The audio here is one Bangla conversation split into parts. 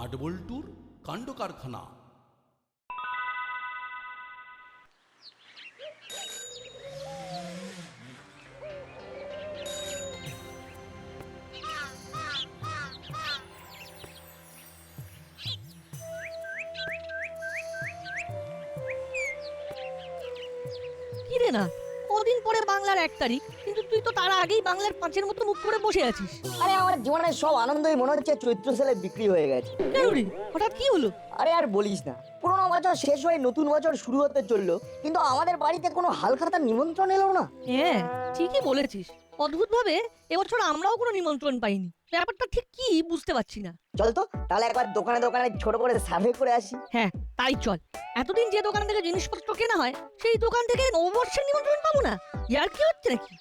নাটবল্টুর কাণ্ড কারখানা। কি রে না, কদিন পরে বাংলার 1 তারিখ, কিন্তু তুই তো তার আগেই বাংলার 5-এর মতো মুখ করে বসে আছিস। আরে আমার জীবনের সব আনন্দই মনে হচ্ছে চৈত্র সেলে বিক্রি হয়ে গেছে। কেন রে, হঠাৎ কি হলো? আরে আর বলিস না, পুরোনো বছর শেষ হয়ে নতুন বছর শুরু হতে চললো, কিন্তু আমাদের বাড়িতে কোনো হালখাতার নিমন্ত্রণ এলো না। হ্যাঁ, ঠিকই বলেছিস। অদ্ভুত ভাবে এবছর আমরাও কোনো নিমন্ত্রণ পাইনি। ব্যাপারটা ঠিক কি বুঝতে পারছি না। চল তো তাহলে একবার দোকানে দোকানে ছোট করে সার্ভে করে আসি। হ্যাঁ, তাই চল। এতদিন যে দোকান থেকে জিনিসপত্র কেনা হয়, সেই দোকান থেকে নববর্ষের নিমন্ত্রণ পাবো না? ইয়ার কি হচ্ছে নাকি?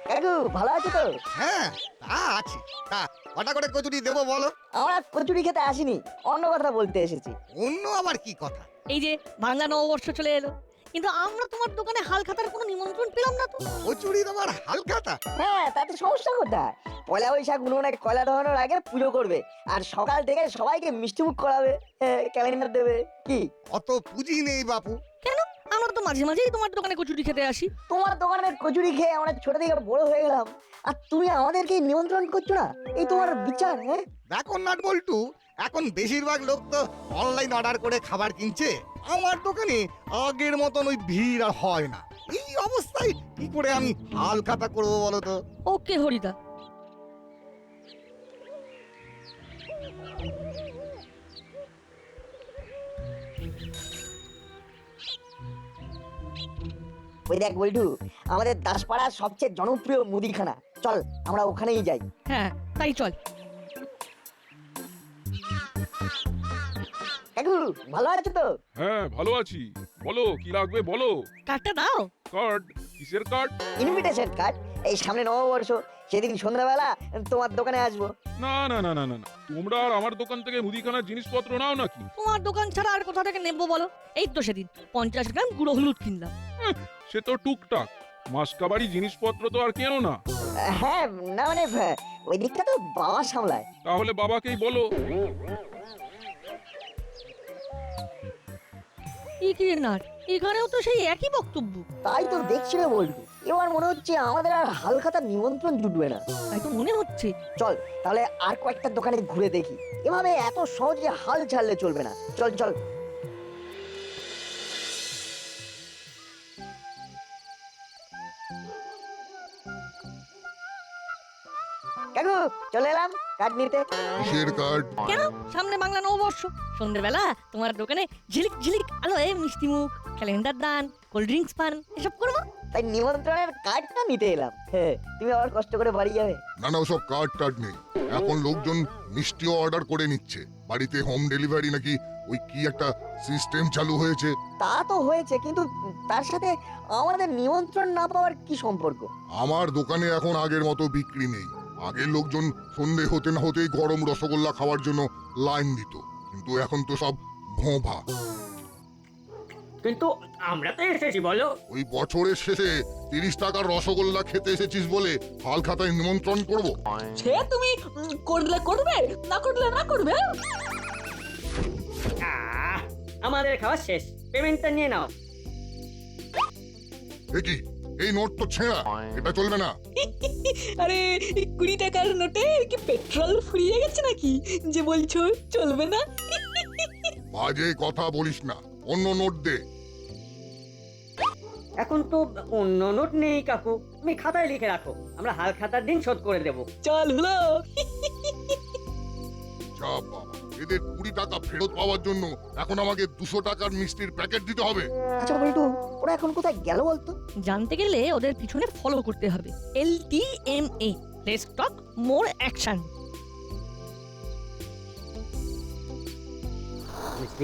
কাকু ভালো আছো তো? হ্যাঁ তা আছে। তা কটা করে কচুরি দেবো বলো? আমরা কচুরি খেতে আসিনি, অন্য কথা বলতে এসেছি। অন্য আবার কি কথা? এই যে বাংলা নববর্ষ চলে এলো, কিন্তু আমরা তোমার দোকানে হালখাতার কোনো নিমন্ত্রণ পেলাম না তো। কচুরি তোমার হালখাতা? হ্যাঁ, তাতে সমস্যা কোথায়? পয়লা বৈশাখ উনুনে কয়লা ধরানোর আগে পুজো করবে, আর সকাল থেকে সবাইকে মিষ্টিমুখ করাবে, ক্যালেন্ডার দেবে। কি অত পুঁজি নেই বাপু। কেন? আমরা তো মাঝে মাঝেই তোমার দোকানে কচুরি খেতে আসি। তোমার দোকানের কচুরি খেয়ে আমরা ছোট থেকে বড় হয়ে গেলাম, আর তুমি আমাদেরকে নিমন্ত্রণ করছো না? এই তোমার বিচার? হ্যাঁ দেখো নাট বল্টু, এখন বেশিরভাগ লোক তো অনলাইন অর্ডার করে খাবার কিনছে। আমার দোকানে আগের মতন ওই ভিড় আর হয় না। এই অবস্থায় কি করে আমি হালখাতা করবো বলো তো? ওকে হরিদা। ওই দেখ বল্টু, আমাদের দাসপাড়ার সবচেয়ে জনপ্রিয় মুদিখানা, চল আমরা ওখানেই যাই। হ্যাঁ, তাই চল। কাকু ভালো আছো তো? হ্যাঁ ভালো আছি। বলো কি লাগবে বলো। কার্ডটা দাও। কার্ড? কিসের কার্ড? Invitation card. এই সামনে নববর্ষ, সেদিন সন্ধ্যাবেলা তোমার দোকানে আসবো। না না না না না না, তোমরা আর আমার দোকান থেকে মুদিখানার জিনিসপত্র নাও নাকি? তোমার দোকান ছাড়া আর কোথা থেকে নেবো বলো? এই তো সেদিন 50 গ্রাম গুঁড়ো হলুদ কিনলাম। সে তো টুকটাক, মাসকাবাড়ি জিনিসপত্র তো আর কেনো না। হ্যাঁ না মানে ওই দিকটা তো বাবা সামলায়। তাহলে বাবাকেই বলো। কি নাট, এখানেও তো সেই একই বক্তব্য। তাই তো দেখছি রে বল্টু, এবার মনে হচ্ছে আমাদের আর হালখাতার নিমন্ত্রণ জুটবে না। তাই তো মনে হচ্ছে। চল তাহলে আর কয়েকটা দোকানে ঘুরে দেখি, এভাবে এত সহজে হাল ছাড়লে চলবে না। চল চল। কাকু চলে এলাম কার্ড নিতে। কিসের কার্ড? কেন? সামনে বাংলা নববর্ষ, সন্ধ্যেবেলা তোমার দোকানে ঝিলিক ঝিলিক আলোয় মিষ্টি মুখ, ক্যালেন্ডার দান, কোল্ড ড্রিঙ্কস পান এসব করবো। তাই নিমন্ত্রণের কার্ডটা নিতে এলাম। হ্যাঁ, তুমি আবার কষ্ট করে বাড়ি যাবে? না না, ওসব কার্ড টার্ড নেই। এখন লোকজন মিষ্টিও অর্ডার করে নিচ্ছে, বাড়িতে হোম ডেলিভারি নাকি ওই কি একটা সিস্টেম চালু হয়েছে। তা তো হয়েছে, কিন্তু তার সাথে আমাদের নিমন্ত্রণ না পাওয়ার কি সম্পর্ক? আমার দোকানে এখন আগের মতো বিক্রি নেই। আগের লোকজন সন্ধে হতে না হতেই গরম রসগোল্লা খাওয়ার জন্য লাইন দিত, কিন্তু এখন তো সব ভোঁভা। কিন্তু আমরা তো এসেছি বলো। ওই বছরের শেষে 30 টাকার রসগোল্লা খেতে এসেছিস বলে হাল খাতায় নিমন্ত্রণ করব? সে তুমি করলে করবে, না করলে না করবে। আমাদের খাওয়া শেষ, পেমেন্টটা নিয়ে নাও। কি এই নোট তো ছেঁড়া, এটা চলবে না। আরে 20 টাকার নোটে কি পেট্রোল ফুরিয়ে গেছে নাকি যে বলছো চলবে না? বাজে কথা বলিস না, অন্য নোট দে। এখন তো অন্য নোট নেই কাকু, তুমি খাতায় লিখে রাখো, আমরা হাল খাতার দিন শোধ করে দেব। চল হলো। যা বাবা, এদের 20 টাকা ফেরত পাওয়ার জন্য এখন আমাকে 200 টাকার মিষ্টির প্যাকেট দিতে হবে। আচ্ছা বল্টু, ওরা এখন কোথায় গেল বলতো? জানতে গেলে ওদের পিছনে ফলো করতে হবে। LTMA, let's talk more action.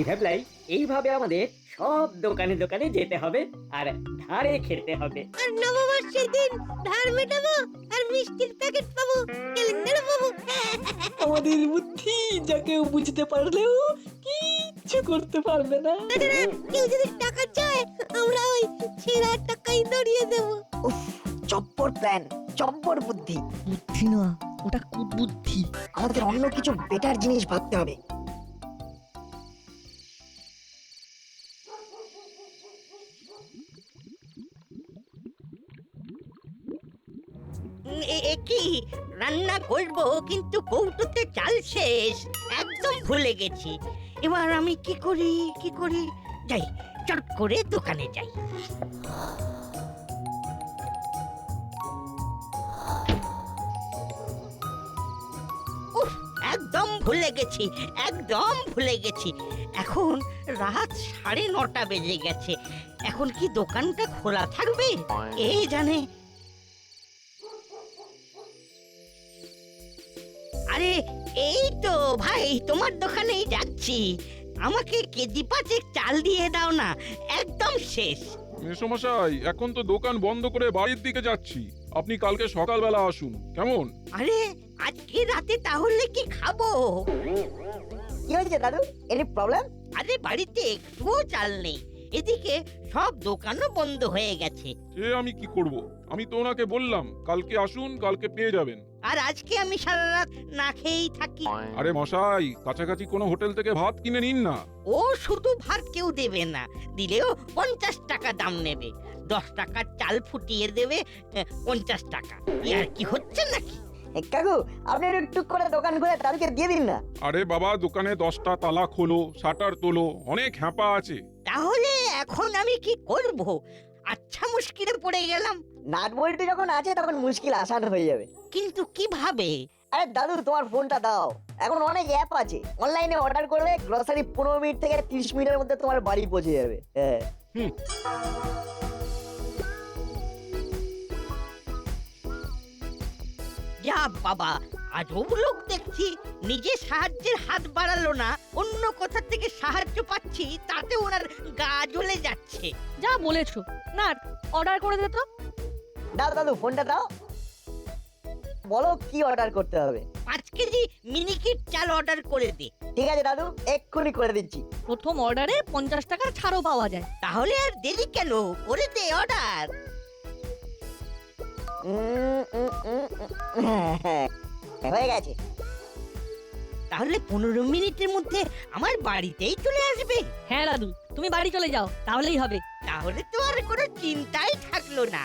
ভাবলাই এইভাবে আমাদের সব দোকানে দোকানে যেতে হবে আর ধারে খেতে হবে। আর নববর্ষের দিন ধার মেটাবো আর মিষ্টির প্যাকেট পাবো, ক্যালেন্ডার পাবো। আমাদের বুদ্ধি যা কেউ বুঝতে পারলেও কিচ্ছু করতে পারবে না। কেউ যদি টাকা চায় আমরা ছেঁড়া টাকাই ধরিয়ে দেবো। উফ, চপ্পর প্ল্যান, চপ্পর বুদ্ধি। বুদ্ধি না, ওটা কুবুদ্ধি। আমাদের অন্য কিছু বেটার জিনিস ভাবতে হবে। কি রান্না করব, কিন্তু কৌটোতে চাল শেষ, একদম ভুলে গেছি। এবার আমি কি করি যাই, চট করে দোকানে যাই। উফ, একদম ভুলে গেছি। এখন রাত 9:30 বেজে গেছে। এখন কি দোকানটা খোলা থাকবে কে জানে। আরে এই তো ভাই, তোমার দোকানেই যাচ্ছি। আমাকে কেজি 5 চাল দিয়ে দাও না, একদম শেষ। মেসমশাই, এখন তো দোকান বন্ধ করে বাড়ির দিকে যাচ্ছি। আপনি কালকে সকালবেলা আসুন, কেমন? আরে আজকে রাতে তাহলে কি খাবো? কি হয়েছে দাদু, এনি প্রবলেম? আরে বাড়িতে একটুও চাল নেই, এদিকে সব দোকানও বন্ধ হয়ে গেছে। এ আমি কি করব? আমি তো ওনাকে বললাম কালকে আসুন, কালকে পেয়ে যাবেন। আর আজকে আমি সারা রাত না খেয়েই থাকি। আরে মশাই, কাছাকাছি কোনো হোটেল থেকে ভাত কিনে নিন না। ও শুধু ভাত কেউ দেবে না, দিলেও 50 টাকা দাম নেবে। 10 টাকার চাল ফুটিয়ে দেবে 50 টাকা। আর কি হচ্ছে নাকি? কাকু, আপনি একটু টুক করে দোকান খুলে দাদুকে দিয়ে দিন না। আরে বাবা, দোকানে 10টা তালা খোলো, শাটার তোলো, অনেক হ্যাপা আছে। তাহলে এখন আমি কি করব? আচ্ছা, মুশকিলে পড়ে গেলাম। নাট বল্টু যখন আছে তখন মুশকিল আসান হয়ে যাবে। কিন্তু কিভাবে? আরে দাদু, তোমার ফোনটা দাও। এখন অনেক অ্যাপ আছে, অনলাইনে অর্ডার করলে গ্রসারি 15 মিনিট থেকে 30 মিনিটের মধ্যে তোমার বাড়ি পৌঁছে যাবে। হ্যাঁ। যা বাবা, আজব লোক দেখছি। নিজে সাহায্যের হাত বাড়ালো না, অন্য কোথা থেকে সাহায্য পাচ্ছি, তাতে ওনার গা জ্বলে যাচ্ছে। যা বলেছো। না, অর্ডার করে দে তো। দাও দাদু, ফোনটা দাও। বলো কি অর্ডার করতে হবে। 5 কেজি মিনিকেট চাল অর্ডার করে দে। ঠিক আছে দাদু, এক্ষুনি করে দিচ্ছি। প্রথম অর্ডারে 50 টাকার ছাড়ও পাওয়া যায়। তাহলে আর দেরি কেন, করে দে অর্ডার। হয়ে গেছে। তাহলে 15 মিনিটের মধ্যে আমার বাড়িতেই চলে আসবে। হ্যাঁ দাদু, তুমি বাড়ি চলে যাও, তাহলেই হবে। তাহলে তো আর কোনো চিন্তাই থাকলো না।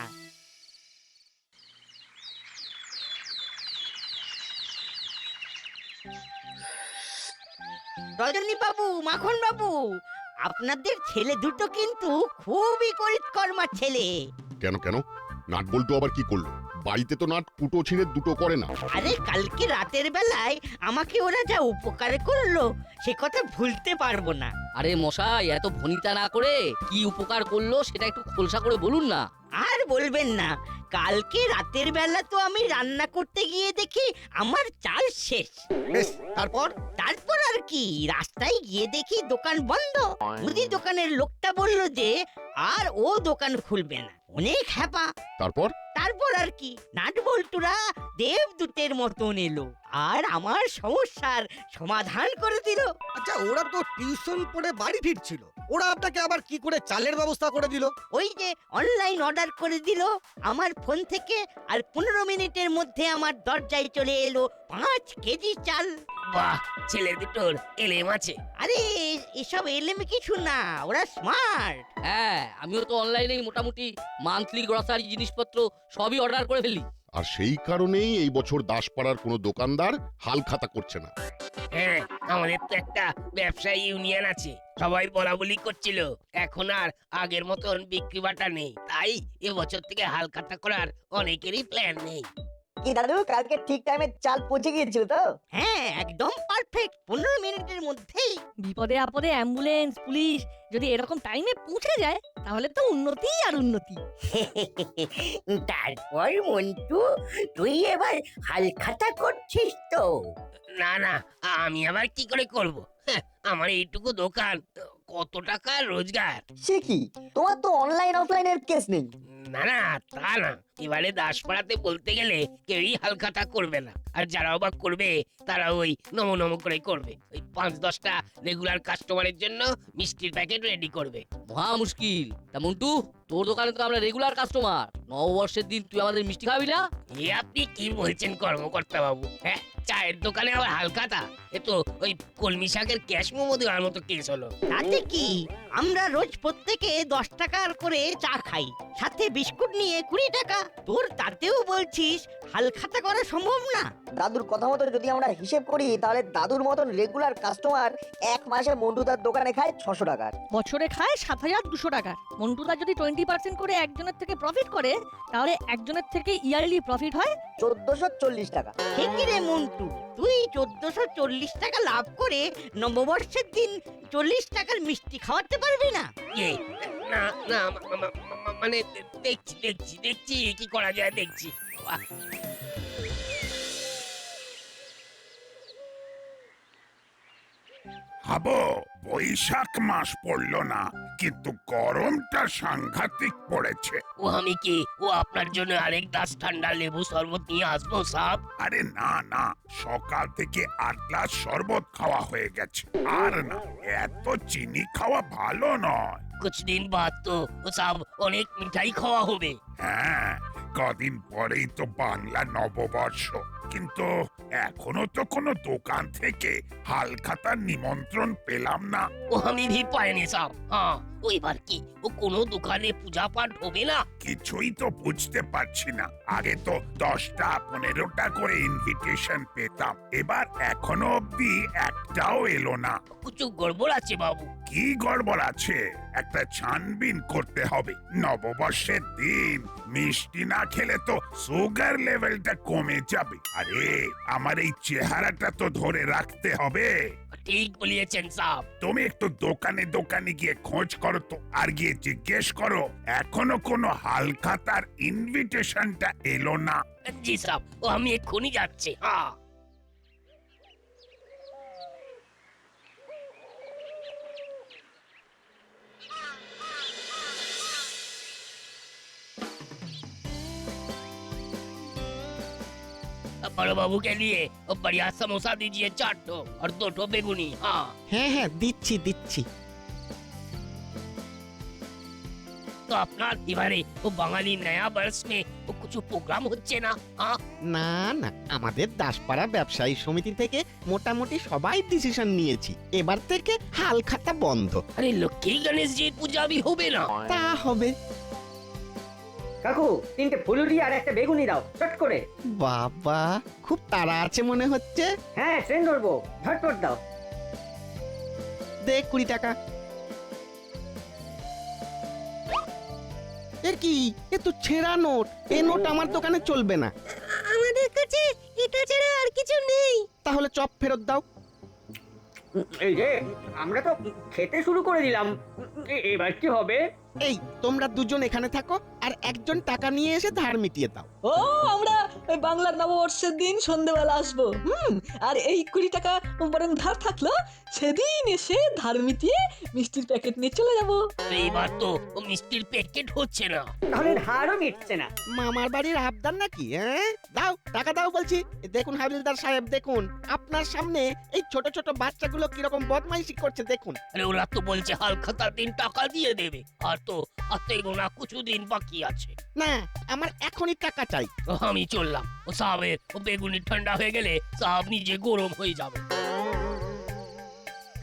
রজনী বাবু, মাখন বাবু, আপনাদের ছেলে দুটো কিন্তু খুবই করিতকর্মা ছেলে। কেন কেন? নাট বল্টু আবার কি করলো? বাড়িতে তো নাট কুটো ছিঁড়ে দুটো করে না। আরে কালকে রাতের বেলায় আমাকে ওরা যা উপকার করলো, সে কথা ভুলতে পারবো না। আরে মশাই, এত ভনিতা না করে কি উপকার করলো সেটা একটু খোলসা করে বলুন না। আর বলবেন না, কালকে রাতের বেলা তো আমি রান্না করতে গিয়ে দেখি আমার চাল শেষ। বেশ, তারপর? তারপর আর কি, রাস্তায় গিয়ে দেখি দোকান বন্ধ। মুদি দোকানের লোকটা বলল যে আর ও দোকান খুলবে না, অনেক হ্যাপা। তারপর? তারপর আর কি, নাট বল্টুরা দেবদূতের মতন এলো আর আমার সমস্যার সমাধান করে দিল। আচ্ছা, ওরা তো টিউশন পড়ে বাড়ি ফিরছিল, ওরা আপনাকে আবার কি করে চালের ব্যবস্থা করে দিল? ওই যে অনলাইন অর্ডার করে দিল আমার ফোন থেকে, আর 15 মিনিটের মধ্যে আমার দরজায় চলে এলো 5 কেজি চাল। বাহ, ছেলে দুটোর এলেম আছে। আরে এসব এলেম কিছু না, ওরা স্মার্ট। হ্যাঁ, আমিও তো অনলাইনেই মোটামুটি মান্থলি গ্রসারি জিনিসপত্র সবই অর্ডার করে ফেলি। আর সেই কারণেই এই বছর দাসপাড়ার কোনো দোকানদার হাল খাতা করছে না। হ্যাঁ, আমাদের তো একটা ব্যবসায়ী ইউনিয়ন আছে, সবাই বলা বলি করছিল। এখন আর আগের মতন বিক্রি বাটা নেই, তাই এবছর থেকে হাল খাতা করার অনেকেরই প্ল্যান নেই। কি দাদু, কালকে ঠিক টাইমে চাল পৌঁছে গিয়েছিল তো? হ্যাঁ, একদম পারফেক্ট, 15 মিনিটের মধ্যেই। বিপদে আপদে অ্যাম্বুলেন্স, পুলিশ যদি এরকম টাইমে পৌঁছে যায়, তাহলে তো উন্নতি আর উন্নতি। তারপর মন্টু, তুই এবার হাল খাতা করছিস তো? না না, আমি আবার কি করে করব? আমার এইটুকু দোকান, কত টাকা রোজগার। সে কি, তোমার তো অনলাইন অফলাইনের কেস নেই। না না, তা না, এবারে দাসপাড়াতে বলতে গেলে কেউই হালখাতা করবে না। আর যারা অবাক করবে তারা ওই নম নম করে করবে। ওই 5-10টা রেগুলার কাস্টমারের জন্য মিষ্টির প্যাকেট রেডি করবে। মহা মুশকিল। তা মন্টু, তোর দোকানে তো আমরা রেগুলার কাস্টমার, নববর্ষের দিন তুই আমাদের মিষ্টি খাবি না? এ আপনি কি বলছেন কর্মকর্তা বাবু? হ্যাঁ, চায়ের দোকানে আবার হালখাতা? এ তো ওই কলমি শাকের ক্যাশ মোমো দেওয়ার মতো কেস হলো। তাতে কি, আমরা রোজ প্রত্যেকে 10 টাকার করে চা খাই, সাথে বিস্কুট নিয়ে 20 টাকা। তোর তাতেও বলছিস হালখাতা করা সম্ভব না? দাদুর কথা মতো যদি আমরা হিসেব করি তাহলে দাদুর মতন রেগুলার কাস্টমার এক মাসে মন্টুদার দোকানে খায় 600 টাকার। বছরে খায় 7200 টাকা। মন্টুদা যদি 20% করে একজনের থেকে প্রফিট করে, তাহলে একজনের থেকে ইয়ারলি প্রফিট হয় 1440 টাকা। ঠিকই রে মন্টু, তুই 1440 টাকা লাভ করে নববর্ষের দিন 40 টাকার মিষ্টি খাওয়াতে পারবি না? এ না না মানে দেখছি কি করা যায়, দেখছি। বাহ, হাবো বৈশাখ মাস পড়লো না, কিন্তু গরমটা সাংঘাতিক পড়েছে। ও আমি কি ও আপনার জন্য আরেক গ্লাস ঠান্ডা লেবু শরবত নিয়ে আসবো সাহেব? আরে না না, সকাল থেকে 8 গ্লাস শরবত খাওয়া হয়ে গেছে। আর না, এত চিনি খাওয়া ভালো নয়। कुछ दिन बाद तो वो साहब অনেক মিঠাই খাওয়া হবে। হ্যাঁ, কদিন পরেই তো বাংলা নববর্ষ, কিন্তু এখনো তো কোনো দোকান থেকে হালখাতার নিমন্ত্রণ পেলাম না। ও আমি ভি পাইনি সাহেব। হ্যাঁ, ওই বার কি ও কোনো দোকানে পূজা পাঠ হবে না? কিছুই তো বুঝতে পারছি না। আগে তো 10টা 15টা করে ইনভিটেশন পেতাম, এবার এখনো অব্দি একটাও এলো না। কিছু গড়বড় আছে বাবু। কি গড়বড় আছে? একটা ছানবিন করতে হবে। নববর্ষের দিন মিষ্টি না খেলে তো সুগার লেভেলটা কমে যাবে। আরে আমার এই চেহারাটা তো ধরে রাখতে হবে। ঠিক বলিয়েছেন সাহেব। তুমি একটু দোকানে দোকানে গিয়ে খোঁজ করো তো, আর গিয়ে জিজ্ঞেস করো এখনো কোনো হালখাতার ইনভিটেশনটা এলো না। জি সাহেব, ও আমি এক্ষুনি যাচ্ছি। হ্যাঁ। बड़े बाबू के लिए वो बढ़िया समोसा दीजिए 4 ठो और 2 ठो बेगुनी। हाँ হ্যাঁ হ্যাঁ, দিচ্ছি দিচ্ছি। तो अपना এবারে वो বাঙালি নয়া বর্ষ में वो कुछ प्रोग्राम হচ্ছে না? हाँ না না, আমাদের দাসপাড়া ব্যবসায়ী সমিতি থেকে মোটামুটি সবাই ডিসিশন নিয়েছি, এবার থেকে হালখাতা বন্ধ। अरे लक्ष्मी गणेश जी पूजा भी হবে না? তা হবে। কাকু 3টে ফুলুরি আর একটা বেগুনি দাও চট করে। বাবা, খুব তাড়া আছে মনে হচ্ছে। হ্যাঁ, ট্রেন ধরবো, ঝটপট দাও। দে 20 টাকা। এ কি, এ তো ছেঁড়া নোট। এই নোট আমার দোকানে চলবে না। আমাদের কাছে এটা ছাড়া আর কিছু নেই। তাহলে চপ ফেরত দাও। এই যে আমরা তো খেতে শুরু করে দিলাম, এবার কি হবে? এই তোমরা দুজন এখানে থাকো, আর একজন টাকা নিয়ে এসে ধার মিটিয়ে দাও। ও, আমরা ওই বাংলার নববর্ষের দিন সন্ধ্যেবেলা আসবো। আর এই 20 টাকা বরং ধার থাকলো, সেদিন এসে ধার মিটিয়ে মিষ্টির প্যাকেট নিয়ে চলে যাবো। এবার তো ও মিষ্টির প্যাকেট হচ্ছে না, তাহলে ধারও মিটছে না। মামার বাড়ির আবদার নাকি? হ্যাঁ, দাও টাকা দাও বলছি। দেখুন হাবিলদার সাহেব, দেখুন আপনার সামনে এই ছোট ছোট বাচ্চাগুলো কিরকম বদমাইশি করছে দেখুন। আরে ওরা তো বলছে হালখাতার দিন টাকা দিয়ে দেবে, আর তো হাতে গোনা কিছু দিন বাকি আছে। না, আমার এখনই টাকা চাই। আমি চললাম, ও সাহেবের ও বেগুনি ঠান্ডা হয়ে গেলে সাহেব নিজে গরম হয়ে যাবে।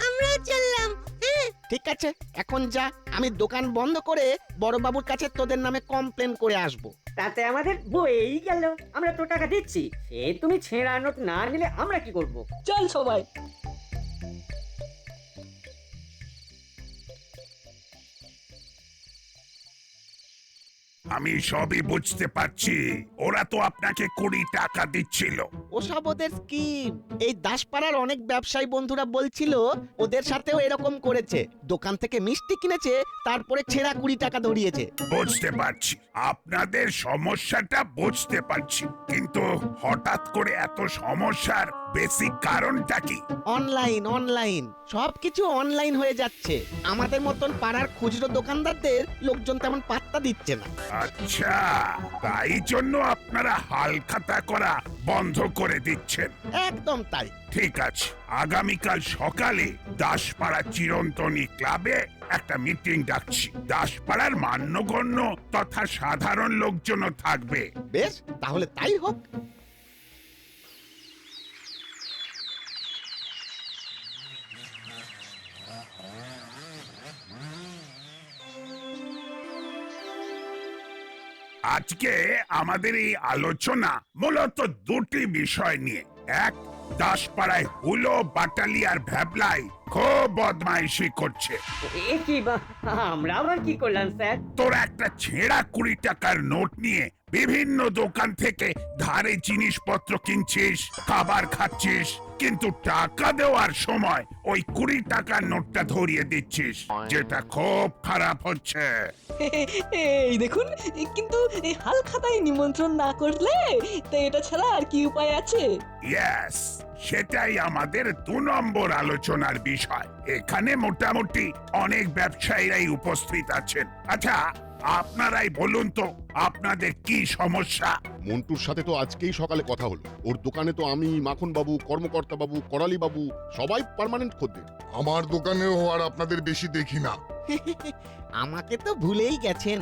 আমরা চললাম। ঠিক আছে, এখন যা, আমি দোকান বন্ধ করে বড়বাবুর কাছে তোদের নামে কমপ্লেন করে আসবো। তাতে আমাদের বই গেল, আমরা তো টাকা দিচ্ছি। সে তুমি ছেঁড়া নোট না নিলে আমরা কি করব? চল সবাই। আমি সবই বুঝতে পারছি, ওরা তো আপনাকে 20 টাকা দিচ্ছিল। ওসব ওদের স্কিম। এই দাসপাড়ার অনেক ব্যবসায়ী বন্ধুরা বলছিল ওদের সাথেও এরকম করেছে। দোকান থেকে মিষ্টি কিনেছে, তারপরে ছেঁড়া 20 টাকা ধরিয়েছে। বুঝতে পারছি, আপনাদের সমস্যাটা বুঝতে পারছি, কিন্তু হঠাৎ করে এত সমস্যার বেসিক কারণটা কি? অনলাইন অনলাইন, সবকিছু অনলাইন হয়ে যাচ্ছে। আমাদের মতন পাড়ার খুচরো দোকানদারদের লোকজন তেমন পাত্তা দিচ্ছে না। আচ্ছা, তাই জন্য আপনারা হালখাতা করা বন্ধ করে করে দিচ্ছেন। একদম তাই। ঠিক আছে, আগামীকাল সকালে দাসপাড়া চিরন্তনী ক্লাবে একটা মিটিং ডাকছি। দাসপাড়ার মান্যগণ্য তথা সাধারণ লোকজনও থাকবে। বেশ, তাহলে তাই হোক। আজকে আমাদের এই আলোচনা মূলত দুটি বিষয় নিয়ে। এক, দাসপাড়ায় হুলো, বাটালি আর ভ্যাবলাই খুব বদমাইশি করছে। এ কি আমরা আবার কি করলাম স্যার? তোরা একটা ছেঁড়া 20 টাকার নোট নিয়ে বিভিন্ন দোকান থেকে ধারে জিনিসপত্র কিনছিস, খাবার খাচ্ছিস, কিন্তু টাকা দেওয়ার সময় ওই 20 টাকার নোটটা ধরিয়ে দিচ্ছিস, যেটা খুব খারাপ হচ্ছে। এই দেখুন, কিন্তু এই হাল খাতায় নিমন্ত্রণ না করলে তো এটা ছাড়া আর কি উপায় আছে? ইয়েস, সেটাই আমাদের 2 নম্বর আলোচনার বিষয়। এখানে মোটামুটি অনেক ব্যবসায়ীরাই উপস্থিত আছেন। আচ্ছা, আপনারাই বলুন তো আপনাদের কি সমস্যা? মন্টুর সাথে তো আজকেই সকালে কথা হলো। ওর দোকানে তো আমি, মাখন বাবু, কর্মকর্তা বাবু, করালি বাবু সবাই পার্মানেন্ট খদ্দের। আমার দোকানেও আর আপনাদের বেশি দেখি না। আমাকে তো ভুলেই গেছেন।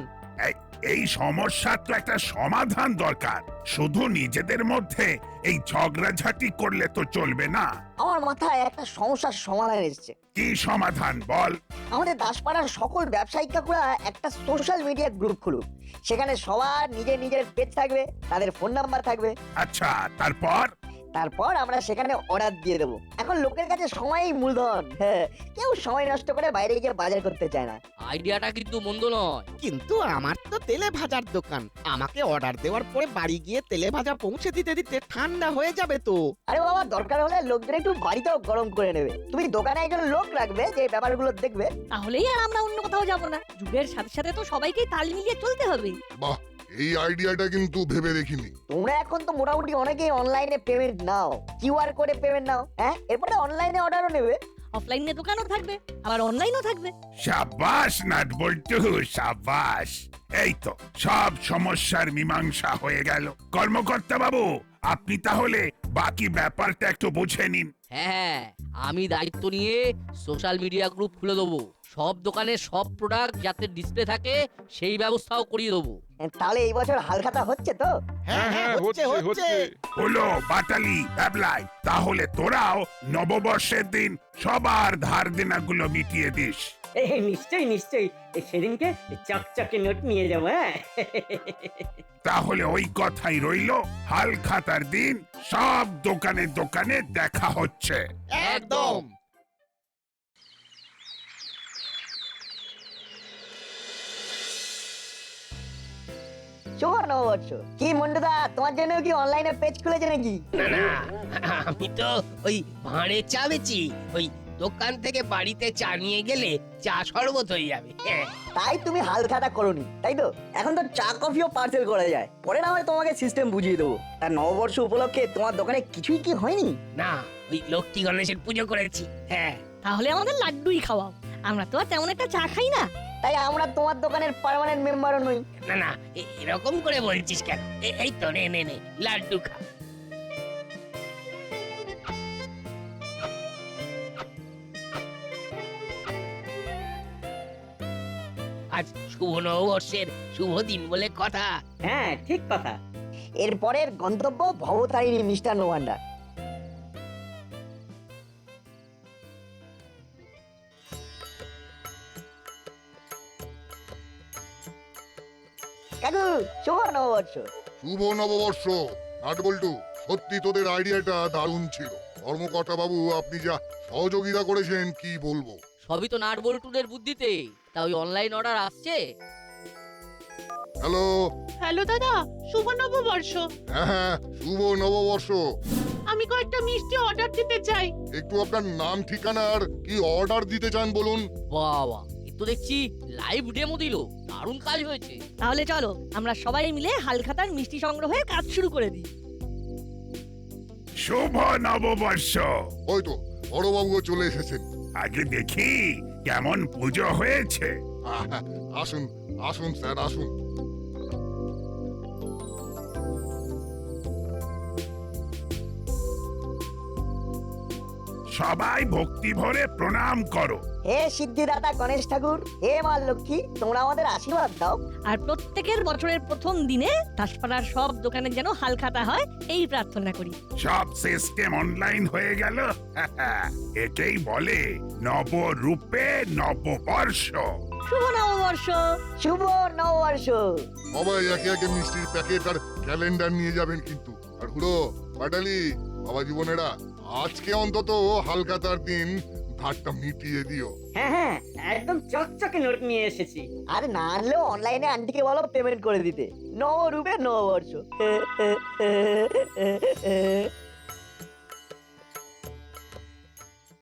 এই সমস্যার তো একটা সমাধান দরকার। শুধু নিজেদের মধ্যে এই ঝগড়াঝাটি করলে তো চলবে না। আমার মাথায় একটা সমস্যার সমাধান এসেছে। কি সমাধান বল? আমাদের দাসপাড়ার সকল ব্যবসায়িক কাকুরা একটা সোশ্যাল মিডিয়া গ্রুপ খুলুক। সেখানে সবার নিজের নিজের পেজ থাকবে, তাদের ফোন নাম্বার থাকবে। আচ্ছা, তারপর আমরা সেখানে অর্ডার দিয়ে দেবো। এখন লোকের কাছে সময়ই মূলধন। হ্যাঁ, কেউ সময় নষ্ট করে বাইরে গিয়ে বাজার করতে চায় না। আইডিয়াটা কিন্তু মন্দ নয়। কিন্তু আমার তো তেলে ভাজার দোকান, আমাকে অর্ডার দেওয়ার পরে বাড়ি গিয়ে তেলে ভাজা পৌঁছে দিতে দিতে ঠান্ডা হয়ে যাবে তো। আরে বাবা, দরকার হলে লোকজন একটু বাড়িতেও গরম করে নেবে। তুমি দোকানে একজন লোক রাখবে যে ব্যাপারগুলো দেখবে। তাহলেই আর আমরা অন্য কোথাও যাব না। যুগের সাথে সাথে তো সবাইকে তাল মিলিয়ে চলতে হবে। বাহ, এই আইডিয়াটা কিন্তু ভেবে দেখিনি। তোমরা এখন তো মোটামুটি অনেকেই অনলাইনে পেমেন্ট নাও, কিউআর কোডে পেমেন্ট নাও। হ্যাঁ, এরপরে অনলাইনে অর্ডারও নেবে। অফলাইনে দোকানও থাকবে, আবার অনলাইনও থাকবে। সাবাস নাটবল্টু, সাবাস। এই তো সব সমস্যার মীমাংসা হয়ে গেল। কর্মকর্তা বাবু, আপনি তাহলে বাকি ব্যাপারটা একটু বুঝে নিন। হ্যাঁ, আমি দায়িত্ব নিয়ে সোশ্যাল মিডিয়া গ্রুপ খুলে দেবো। সব দোকানে সব প্রোডাক্ট যাতে ডিসপ্লে থাকে সেই ব্যবস্থাও করিয়ে দেবো। তাহলে এই বছর হালখাতা হচ্ছে তো? হ্যাঁ হ্যাঁ, হচ্ছে। হলো, বাটালি, ভ্যাবলাই, তাহলে তোরাও নববর্ষের দিন সবার ধার দেনাগুলো মিটিয়ে দিস। নিশ্চয়ই নিশ্চয়ই, সেদিনকে চকচকে নোট নিয়ে যাবো। হ্যাঁ, তাহলে ওই কথাই রইলো, হালখাতার দিন সব দোকানে দোকানে দেখা হচ্ছে। একদম। শুভ নববর্ষ। কি মন্ডুদা, তোমার জন্য কি অনলাইনে পেজ খুলেছে নাকি? না না, আমি তো ওই ভাঁড়ে চা বেচি। ওই দোকান থেকে বাড়িতে চা নিয়ে গেলে চা শরবত হয়ে যাবে। তাই তুমি হালখাতা করোনি, তাই তো? এখন তো চা কফিও পার্সেল করা যায়। পরে না হয় তোমাকে সিস্টেম বুঝিয়ে দেবো। তার নববর্ষ উপলক্ষে তোমার দোকানে কিছুই কি হয়নি? না, ওই লক্ষ্মী গণেশের পুজো করেছি। হ্যাঁ, তাহলে আমাদের লাড্ডুই খাওয়াও। আমরা তো আর তেমন একটা চা খাই না। তাই আমরা তোমার দোকানের পার্মানেন্ট মেম্বারও নই। না না, এরকম করে বলছিস কেন? এই তো, নে নে নে, লাড্ডু খা। আজ শুভ নববর্ষের শুভ দিন বলে কথা। হ্যাঁ, ঠিক কথা। এরপরের গন্তব্য ভবতারিণী মিষ্টান্ন ভান্ডার। কাকু, শুভ নববর্ষ। শুভ নববর্ষ। নাটবল্টু, সত্যি তোদের আইডিয়াটা দারুণ ছিল। কর্মকর্তা বাবু, আপনি যা সহযোগিতা করেছেন কি বলবো। সবই তো নাট বল্টুদের বুদ্ধিতে। তা ওই অনলাইন অর্ডার আসছে? হ্যালো। হ্যালো দাদা, শুভ নববর্ষ। হ্যাঁ, শুভ নববর্ষ। আমি কয়েকটা মিষ্টি অর্ডার দিতে চাই। একটু আপনার নাম, ঠিকানা আর কি অর্ডার দিতে চান বলুন। বাবা, এ তো দেখছি লাইভ ডেমো দিল। দারুণ কাজ হয়েছে। তাহলে চলো আমরা সবাই মিলে হালখাতার মিষ্টি সংগ্রহের কাজ শুরু করে দিই। শুভ নববর্ষ। ওই তো বড়বাবুও চলে এসেছেন। আগে দেখি কেমন পুজো হয়েছে। আসুন আসুন স্যার, আসুন। সবাই ভক্তি ভরে প্রণাম করো। হে সিদ্ধিদাতা গণেশ ঠাকুর, হে মা লক্ষ্মী, তোমরা আমাদের আশীর্বাদ দাও। আর প্রত্যেকের বছরের প্রথম দিনে দাসপাড়ার সব দোকানে যেন হালখাতা হয় এই প্রার্থনা করি। সব সিস্টেম অনলাইন হয়ে গেল। একেই বলে নবরূপে নববর্ষ। শুভ নববর্ষ। শুভ নববর্ষ। সবাই একে একে মিষ্টির প্যাকেট আর ক্যালেন্ডার নিয়ে যাবেন কিন্তু। আর হুড়ো পাটালি বাবা জীবনেরা, আজকে অন্তত হালখাতার দিন ধারটা মিটিয়ে দিও। হ্যাঁ হ্যাঁ, একদম চকচকে নোট নিয়ে এসেছি। আর না আনলেও অনলাইনে আন্টিকে বলো পেমেন্ট করে দিতে। নবরূপে নববর্ষ।